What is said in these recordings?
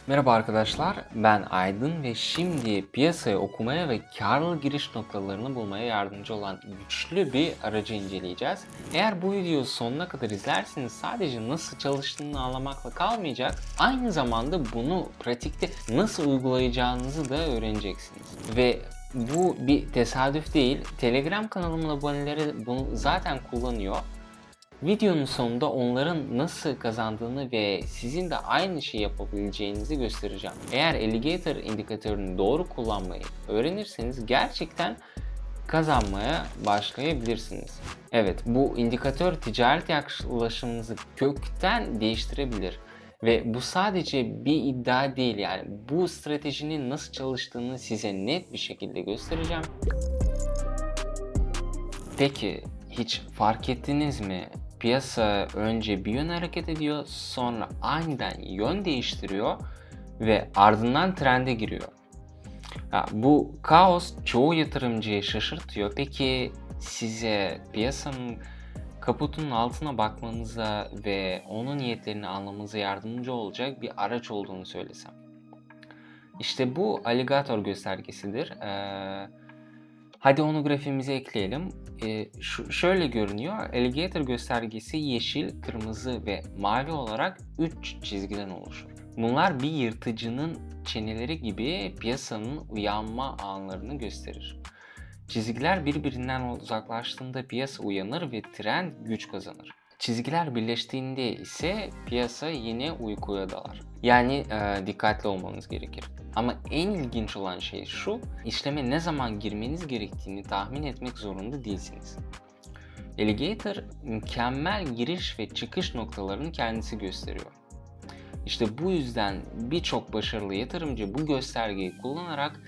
Merhaba arkadaşlar, ben Aydın ve şimdi piyasayı okumaya ve karlı giriş noktalarını bulmaya yardımcı olan güçlü bir aracı inceleyeceğiz. Eğer bu videoyu sonuna kadar izlerseniz sadece nasıl çalıştığını anlamakla kalmayacak, aynı zamanda bunu pratikte nasıl uygulayacağınızı da öğreneceksiniz. Ve bu bir tesadüf değil, Telegram kanalımın aboneleri bunu zaten kullanıyor. Videonun sonunda onların nasıl kazandığını ve sizin de aynı şeyi yapabileceğinizi göstereceğim. Eğer Alligator indikatörünü doğru kullanmayı öğrenirseniz gerçekten kazanmaya başlayabilirsiniz. Evet, bu indikatör ticaret yaklaşımınızı kökten değiştirebilir. Ve bu sadece bir iddia değil, yani bu stratejinin nasıl çalıştığını size net bir şekilde göstereceğim. Peki hiç fark ettiniz mi? Piyasa önce bir yön hareket ediyor, sonra aniden yön değiştiriyor ve ardından trende giriyor. Bu kaos çoğu yatırımcıyı şaşırtıyor. Peki size piyasanın kaputunun altına bakmanıza ve onun niyetlerini anlamanıza yardımcı olacak bir araç olduğunu söylesem. İşte bu alligator göstergesidir. Hadi onu grafiğimize ekleyelim. Şöyle görünüyor. Alligator göstergesi yeşil, kırmızı ve mavi olarak 3 çizgiden oluşur. Bunlar bir yırtıcının çeneleri gibi piyasanın uyanma anlarını gösterir. Çizgiler birbirinden uzaklaştığında piyasa uyanır ve trend güç kazanır. Çizgiler birleştiğinde ise piyasa yine uykuya dalar. Yani dikkatli olmanız gerekir. Ama en ilginç olan şey şu, işleme ne zaman girmeniz gerektiğini tahmin etmek zorunda değilsiniz. Alligator mükemmel giriş ve çıkış noktalarını kendisi gösteriyor. İşte bu yüzden birçok başarılı yatırımcı bu göstergeyi kullanarak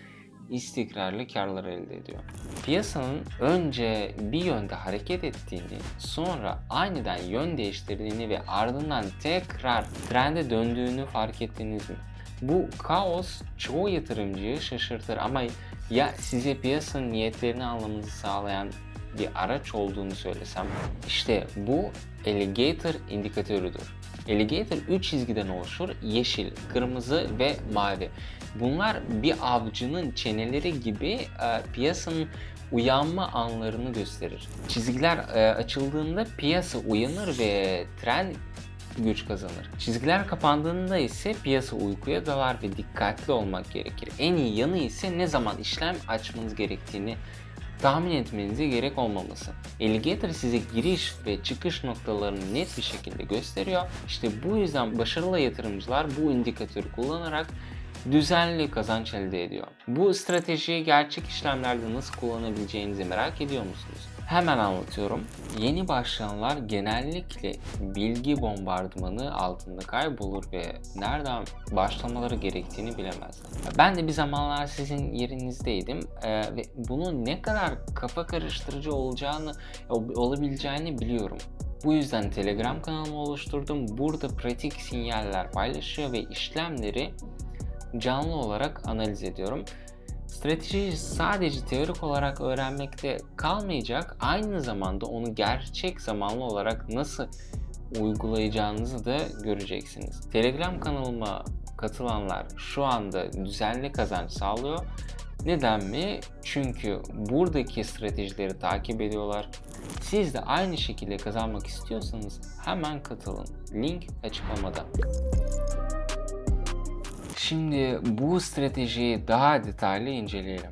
istikrarlı karlar elde ediyor. Piyasanın önce bir yönde hareket ettiğini, sonra aniden yön değiştirdiğini ve ardından tekrar trende döndüğünü fark ettiniz mi? Bu kaos çoğu yatırımcıyı şaşırtır ama ya size piyasanın niyetlerini anlamanızı sağlayan bir araç olduğunu söylesem? İşte bu Alligator indikatörüdür. Alligator 3 çizgiden oluşur. Yeşil, kırmızı ve mavi. Bunlar bir avcının çeneleri gibi piyasanın uyanma anlarını gösterir. Çizgiler açıldığında piyasa uyanır ve trend güç kazanır. Çizgiler kapandığında ise piyasa uykuya dalar ve dikkatli olmak gerekir. En iyi yanı ise ne zaman işlem açmanız gerektiğini tahmin etmenize gerek olmaması. Alligator size giriş ve çıkış noktalarını net bir şekilde gösteriyor. İşte bu yüzden başarılı yatırımcılar bu indikatörü kullanarak düzenli kazanç elde ediyor. Bu stratejiyi gerçek işlemlerde nasıl kullanabileceğinizi merak ediyor musunuz? Hemen anlatıyorum. Yeni başlayanlar genellikle bilgi bombardımanı altında kaybolur ve nereden başlamaları gerektiğini bilemezler. Ben de bir zamanlar sizin yerinizdeydim ve bunun ne kadar kafa karıştırıcı olabileceğini biliyorum. Bu yüzden Telegram kanalımı oluşturdum. Burada pratik sinyaller paylaşıyor ve işlemleri canlı olarak analiz ediyorum. Stratejiyi sadece teorik olarak öğrenmekte kalmayacak, aynı zamanda onu gerçek zamanlı olarak nasıl uygulayacağınızı da göreceksiniz. Telegram kanalıma katılanlar şu anda düzenli kazanç sağlıyor. Neden mi? Çünkü buradaki stratejileri takip ediyorlar. Siz de aynı şekilde kazanmak istiyorsanız hemen katılın. Link açıklamada. Şimdi bu stratejiyi daha detaylı inceleyelim.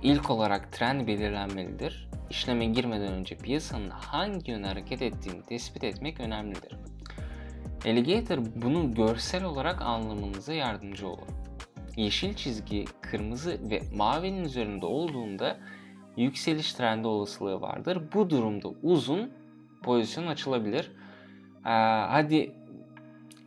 İlk olarak trend belirlenmelidir. İşleme girmeden önce piyasanın hangi yöne hareket ettiğini tespit etmek önemlidir. Alligator bunu görsel olarak anlamanıza yardımcı olur. Yeşil çizgi kırmızı ve mavinin üzerinde olduğunda yükseliş trendi olasılığı vardır. Bu durumda uzun pozisyon açılabilir. Hadi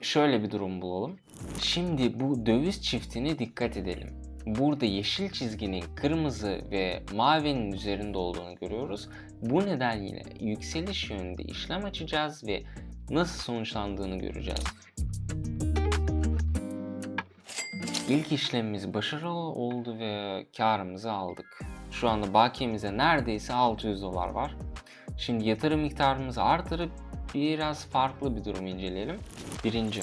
şöyle bir durum bulalım. Şimdi bu döviz çiftine dikkat edelim. Burada yeşil çizginin kırmızı ve mavinin üzerinde olduğunu görüyoruz. Bu nedenle yükseliş yönünde işlem açacağız ve nasıl sonuçlandığını göreceğiz. İlk işlemimiz başarılı oldu ve karımızı aldık. Şu anda bakiyemizde neredeyse $600 var. Şimdi yatırım miktarımızı artırıp biraz farklı bir durum inceleyelim. Birinci,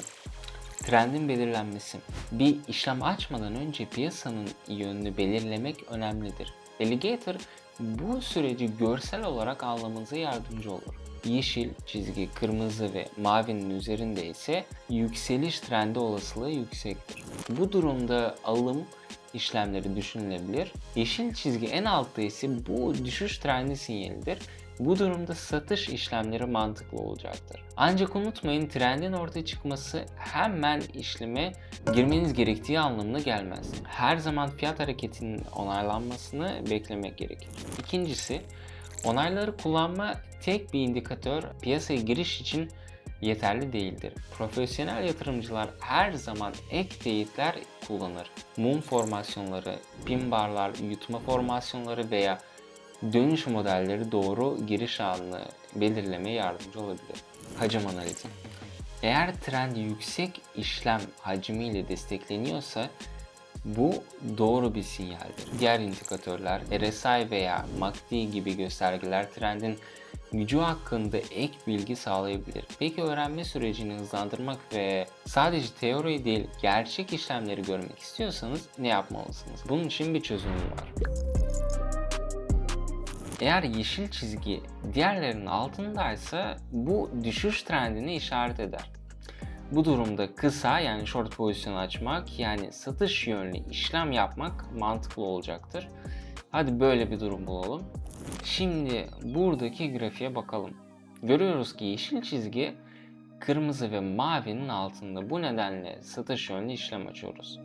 Trendin belirlenmesi. Bir işlem açmadan önce piyasanın yönünü belirlemek önemlidir. Alligator bu süreci görsel olarak anlamanıza yardımcı olur. Yeşil çizgi, kırmızı ve mavinin üzerinde ise yükseliş trendi olasılığı yüksektir. Bu durumda alım işlemleri düşünülebilir. Yeşil çizgi en altta ise bu düşüş trendi sinyalidir. Bu durumda satış işlemleri mantıklı olacaktır. Ancak unutmayın, trendin ortaya çıkması hemen işleme girmeniz gerektiği anlamına gelmez. Her zaman fiyat hareketinin onaylanmasını beklemek gerekir. İkincisi, onayları kullanma tek bir indikatör piyasaya giriş için yeterli değildir. Profesyonel yatırımcılar her zaman ek teyitler kullanır. Mum formasyonları, pin barlar, yutma formasyonları veya dönüş modelleri doğru giriş anını belirlemeye yardımcı olabilir. Hacim analizi. Eğer trend yüksek işlem hacmiyle destekleniyorsa bu doğru bir sinyaldir. Diğer indikatörler RSI veya MACD gibi göstergeler trendin gücü hakkında ek bilgi sağlayabilir. Peki öğrenme sürecini hızlandırmak ve sadece teori değil gerçek işlemleri görmek istiyorsanız ne yapmalısınız? Bunun için bir çözümüm var. Eğer yeşil çizgi diğerlerinin altındaysa bu düşüş trendini işaret eder. Bu durumda kısa yani short pozisyon açmak yani satış yönlü işlem yapmak mantıklı olacaktır. Hadi böyle bir durum bulalım. Şimdi buradaki grafiğe bakalım. Görüyoruz ki yeşil çizgi kırmızı ve mavinin altında. Bu nedenle satış yönlü işlem açıyoruz.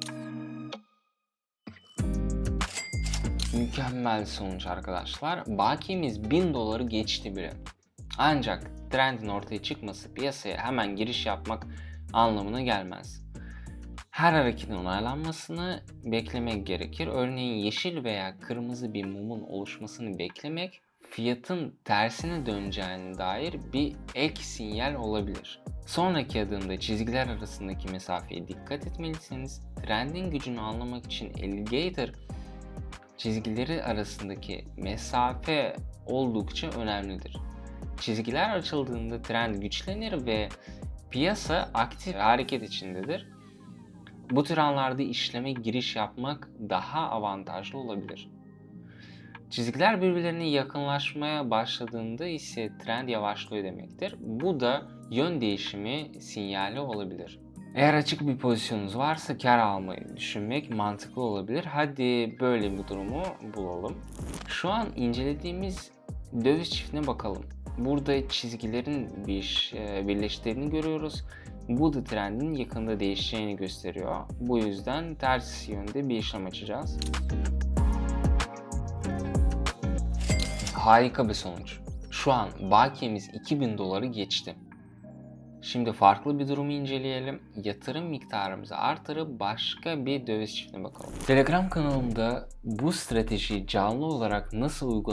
Mükemmel sonuç arkadaşlar. Bakiyemiz 1000 doları geçti bile. Ancak trendin ortaya çıkması piyasaya hemen giriş yapmak anlamına gelmez. Her hareketin onaylanmasını beklemek gerekir. Örneğin yeşil veya kırmızı bir mumun oluşmasını beklemek fiyatın tersine döneceğine dair bir ek sinyal olabilir. Sonraki adımda çizgiler arasındaki mesafeye dikkat etmelisiniz. Trendin gücünü anlamak için Alligator çizgileri arasındaki mesafe oldukça önemlidir. Çizgiler açıldığında trend güçlenir ve piyasa aktif hareket içindedir. Bu tür anlarda işleme giriş yapmak daha avantajlı olabilir. Çizgiler birbirlerine yakınlaşmaya başladığında ise trend yavaşlıyor demektir. Bu da yön değişimi sinyali olabilir. Eğer açık bir pozisyonunuz varsa kar almayı düşünmek mantıklı olabilir. Hadi böyle bir durumu bulalım. Şu an incelediğimiz döviz çiftine bakalım. Burada çizgilerin birleştiğini görüyoruz. Bu da trendin yakında değişeceğini gösteriyor. Bu yüzden ters yönde bir işlem açacağız. Harika bir sonuç. Şu an bakiyemiz 2000 doları geçti. Şimdi farklı bir durumu inceleyelim. Yatırım miktarımızı artırıp başka bir döviz çiftine bakalım. Telegram kanalımda bu stratejiyi canlı olarak nasıl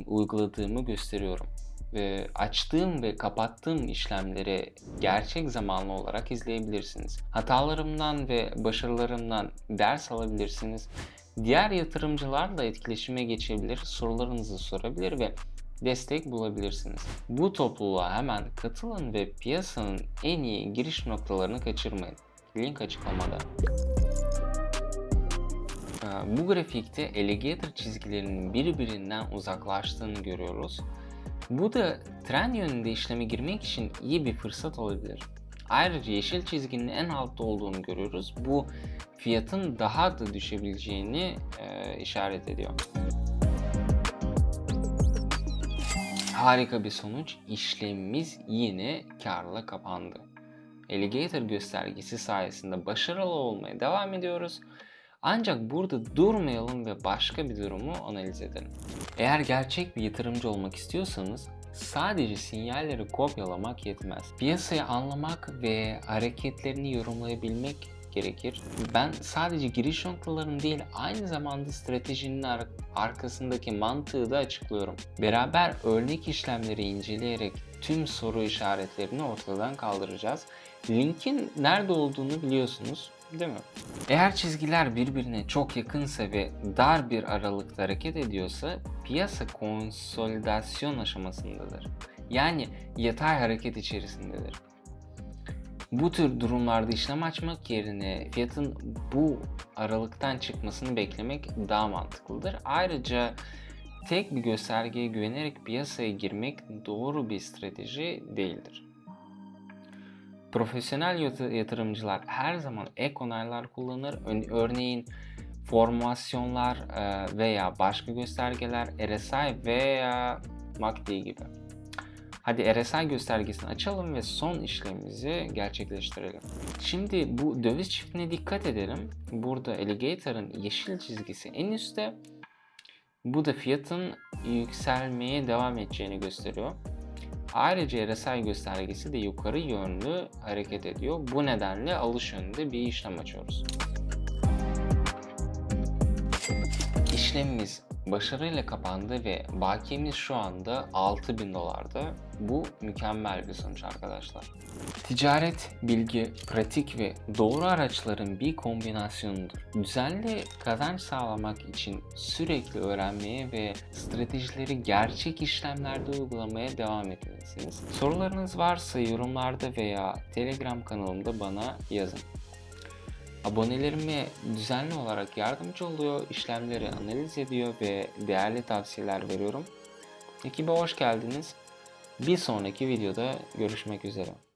uyguladığımı gösteriyorum. Ve açtığım ve kapattığım işlemleri gerçek zamanlı olarak izleyebilirsiniz. Hatalarımdan ve başarılarımdan ders alabilirsiniz. Diğer yatırımcılarla etkileşime geçebilir, sorularınızı sorabilir ve destek bulabilirsiniz. Bu topluluğa hemen katılın ve piyasanın en iyi giriş noktalarını kaçırmayın. Link açıklamada. Bu grafikte Alligator çizgilerinin birbirinden uzaklaştığını görüyoruz. Bu da trend yönünde işleme girmek için iyi bir fırsat olabilir. Ayrıca yeşil çizginin en altta olduğunu görüyoruz. Bu fiyatın daha da düşebileceğini işaret ediyor. Harika bir sonuç. İşlemimiz yine karla kapandı. Alligator göstergesi sayesinde başarılı olmaya devam ediyoruz. Ancak burada durmayalım ve başka bir durumu analiz edelim. Eğer gerçek bir yatırımcı olmak istiyorsanız sadece sinyalleri kopyalamak yetmez. Piyasayı anlamak ve hareketlerini yorumlayabilmek gerekir. Ben sadece giriş noktalarını değil, aynı zamanda stratejinin arkasındaki mantığı da açıklıyorum. Beraber örnek işlemleri inceleyerek tüm soru işaretlerini ortadan kaldıracağız. Linkin nerede olduğunu biliyorsunuz, değil mi? Eğer çizgiler birbirine çok yakınsa ve dar bir aralıkta hareket ediyorsa piyasa konsolidasyon aşamasındadır. Yani yatay hareket içerisindedir. Bu tür durumlarda işlem açmak yerine fiyatın bu aralıktan çıkmasını beklemek daha mantıklıdır. Ayrıca tek bir göstergeye güvenerek piyasaya girmek doğru bir strateji değildir. Profesyonel yatırımcılar her zaman ek onaylar kullanır. Örneğin formasyonlar veya başka göstergeler, RSI veya MACD gibi. Hadi RSI göstergesini açalım ve son işlemimizi gerçekleştirelim. Şimdi bu döviz çiftine dikkat edelim. Burada Alligator'ın yeşil çizgisi en üstte. Bu da fiyatın yükselmeye devam edeceğini gösteriyor. Ayrıca RSI göstergesi de yukarı yönlü hareket ediyor. Bu nedenle alış yönünde bir işlem açıyoruz. İşlemimiz başarıyla kapandı ve bakiyemiz şu anda 6.000 dolarda. Bu mükemmel bir sonuç arkadaşlar. Ticaret, bilgi, pratik ve doğru araçların bir kombinasyonudur. Düzenli kazanç sağlamak için sürekli öğrenmeye ve stratejileri gerçek işlemlerde uygulamaya devam etmelisiniz. Sorularınız varsa yorumlarda veya Telegram kanalımda bana yazın. Abonelerime düzenli olarak yardımcı oluyor, işlemleri analiz ediyor ve değerli tavsiyeler veriyorum. Ekibe hoş geldiniz. Bir sonraki videoda görüşmek üzere.